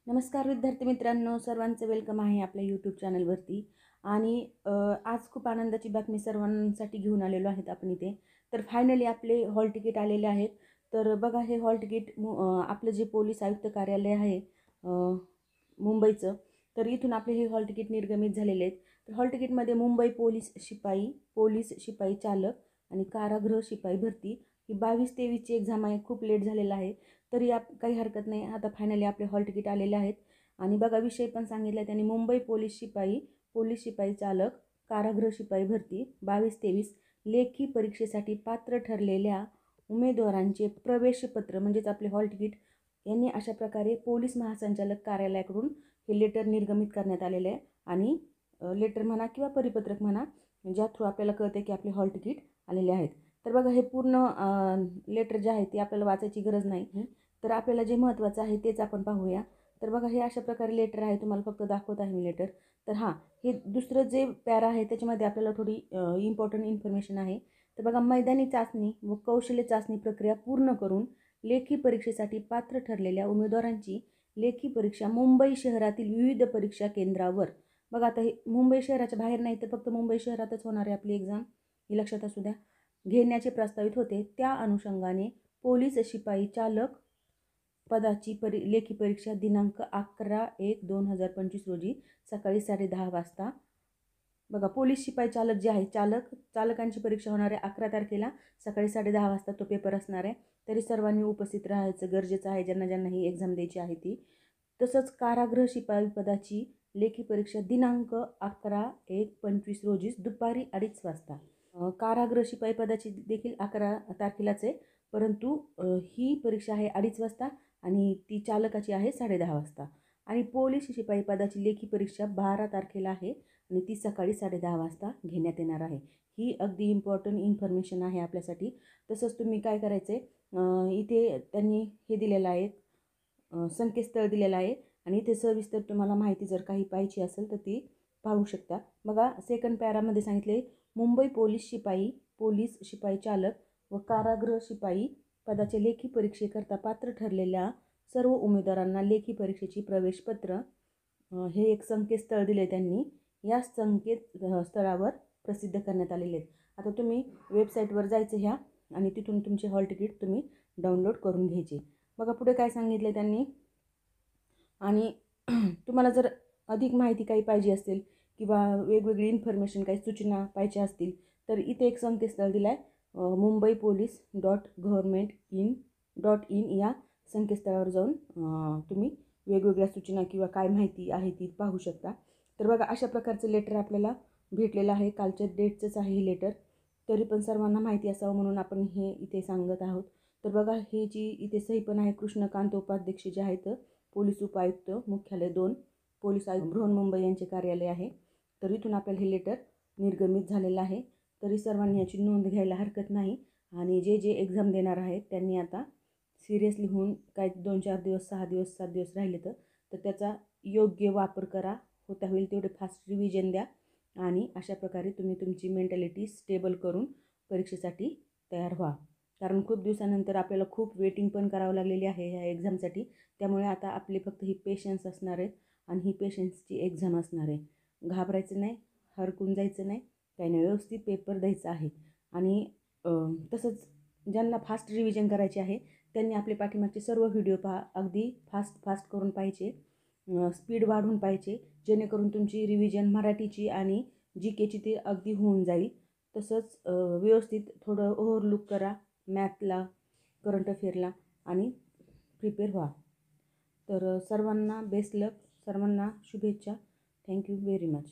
नमस्कार विद्यार्थी मित्रांनो, सर्वांचं वेलकम आहे आपल्या यूट्यूब चॅनलवरती. आणि आज खूप आनंदाची बातमी सर्वांसाठी घेऊन आलेलो आहेत आपण इथे. तर फायनली आपले हॉल तिकीट आलेले आहेत. तर बघा, हे हॉल तिकीट आपलं जे पोलीस आयुक्त कार्यालय आहे मुंबईचं, तर इथून आपले हे हॉल तिकीट निर्गमित झालेले आहेत. तर हॉल तिकीटमध्ये मुंबई पोलीस शिपाई चालक आणि कारागृह शिपाई भरती ही 22-23ची एक्झाम आहे. खूप लेट झालेला आहे, तरी काही हरकत नाही. आता फायनली आपले हॉल तिकीट आलेले आहेत. आणि बघा, विषय पण सांगितला आहे त्यांनी. मुंबई पोलीस शिपाई चालक कारागृह शिपाई भरती 22-23 लेखी परीक्षेसाठी पात्र ठरलेल्या उमेदवारांचे प्रवेशपत्र म्हणजेच आपले हॉल तिकीट यांनी अशा प्रकारे पोलीस महासंचालक कार्यालयाकडून हे लेटर निर्गमित करण्यात आलेले आहे. आणि लेटर म्हणा किंवा परिपत्रक म्हणा, ज्या थ्रू आपल्याला कळते की आपले हॉल तिकीट आलेले आहेत. तर बघा, हे पूर्ण लेटर जे आहे ते आपल्याला वाचायची गरज नाही. तर आपल्याला जे महत्त्वाचं आहे तेच आपण पाहूया. तर बघा, हे अशा प्रकारे लेटर आहे. तुम्हाला फक्त दाखवत आहे मी लेटर. तर हां, हे दुसरं जे पॅरा आहे त्याच्यामध्ये आपल्याला थोडी इम्पॉर्टंट इन्फॉर्मेशन आहे. तर बघा, मैदानी चाचणी व कौशल्य चाचणी प्रक्रिया पूर्ण करून लेखी परीक्षेसाठी पात्र ठरलेल्या उमेदवारांची लेखी परीक्षा मुंबई शहरातील विविध परीक्षा केंद्रावर. बघा, आता हे मुंबई शहराच्या बाहेर नाही, तर फक्त मुंबई शहरातच होणार आहे आपली एक्झाम, हे लक्षात असू द्या, घेण्याचे प्रस्तावित होते. त्या अनुषंगाने पोलीस शिपाई चालक पदाची लेखी परीक्षा दिनांक 11/1/2025 रोजी सकाळी 10:30 वाजता. बघा, पोलीस शिपाई चालक जे आहे, चालकांची परीक्षा होणार आहे 11 तारखेला सकाळी 10:30 वाजता तो पेपर असणार आहे. तरी सर्वांनी उपस्थित राहायचं गरजेचं आहे, ज्यांना ज्यांना ही एक्झाम द्यायची आहे ती. तसंच कारागृह शिपाई पदाची लेखी परीक्षा दिनांक 11/1/25 रोजी दुपारी 2:30 वाजता. कारागृह शिपाई पदाची देखील 11 तारखेलाच आहे, परंतु ही परीक्षा आहे 2:30 वाजता आणि ती चालकाची आहे 10:30 वाजता. आणि पोलीस शिपाई पदाची लेखी परीक्षा 12 तारखेला आहे आणि ती सकाळी 10:30 वाजता घेण्यात येणार आहे. ही अगदी इम्पॉर्टंट इन्फॉर्मेशन आहे आपल्यासाठी. तसंच तुम्ही काय करायचं आहे, इथे त्यांनी हे दिलेलं आहे, संकेतस्थळ दिलेलं आहे आणि इथे सविस्तर तुम्हाला माहिती जर काही पाहिजे असेल तर ती पाहू शकता. बघा, सेकंड पॅरामध्ये सांगितले, मुंबई पोलीस शिपाई चालक व कारागृह शिपाई पदाचे लेखी परीक्षेकरता पात्र ठरलेल्या सर्व उमेदवारांना लेखी परीक्षेची प्रवेशपत्र हे एक संकेतस्थळ दिले त्यांनी. या संकेतस्थळावर प्रसिद्ध करण्यात आलेले आहेत. आता तुम्ही वेबसाईटवर जायचं ह्या आणि तिथून तुमचे हॉल तिकीट तुम्ही डाउनलोड करून घ्यायचे. बघा, पुढे काय सांगितले त्यांनी. आणि तुम्हाला जर अधिक माहिती काही पाहिजे असेल किंवा वेगवेगळी इन्फॉर्मेशन काही सूचना पाहिजे असतील तर इथे एक संकेतस्थळ दिलं आहे, mumbai.police.government.in या संकेतस्थळावर जाऊन तुम्ही वेगवेगळ्या सूचना किंवा काय माहिती आहे ती पाहू शकता. तर बघा, अशा प्रकारचं लेटर आपल्याला भेटलेलं आहे. कालच्या डेटचंच आहे हे लेटर, तरी पण सर्वांना माहिती असावं म्हणून आपण हे इथे सांगत आहोत. तर बघा, हे जी इथे सही पण आहे, कृष्णकांत उपाध्यक्ष जे आहेत, पोलीस उपायुक्त मुख्यालय 2 पोलीस आयुक्त बृहन्मुंबई यांचे कार्यालय आहे. तर इथून आपल्याला हे लेटर निर्गमित झालेलं आहे. तरी सर्वांनी याची नोंद घ्यायला हरकत नाही. आणि जे जे एक्झाम देणार आहेत त्यांनी आता सिरियसली होऊन, काय 2-4 दिवस, 6 दिवस, 7 दिवस राहिले तर त्याचा योग्य वापर करा. होता होईल तेवढे फास्ट रिव्हिजन द्या आणि अशा प्रकारे तुम्ही तुमची मेंटॅलिटी स्टेबल करून परीक्षेसाठी तयार व्हा. कारण खूप दिवसानंतर आपल्याला खूप वेटिंग पण करावं लागलेली आहे ह्या एक्झामसाठी. त्यामुळे आता आपले फक्त ही पेशन्स असणार आहेत आणि ही पेशन्सची एक्झाम असणार आहे. घाबरायचं नाही, हरकून जायचं नाही, काही नाही, व्यवस्थित पेपर द्यायचा आहे. आणि तसंच ज्यांना फास्ट रिव्हिजन करायचे आहे त्यांनी आपले पाठीमागचे सर्व व्हिडिओ पहा. अगदी फास्ट करून पाहिजे, स्पीड वाढून पाहिजे, जेणेकरून तुमची रिव्हिजन मराठीची आणि GKची ती अगदी होऊन जाईल. तसंच व्यवस्थित थोडं ओव्हरलुक करा मॅथला, करंट अफेअरला आणि प्रिपेअर व्हा. तर सर्वांना बेस्ट लक, सर्वांना शुभेच्छा. Thank you very much.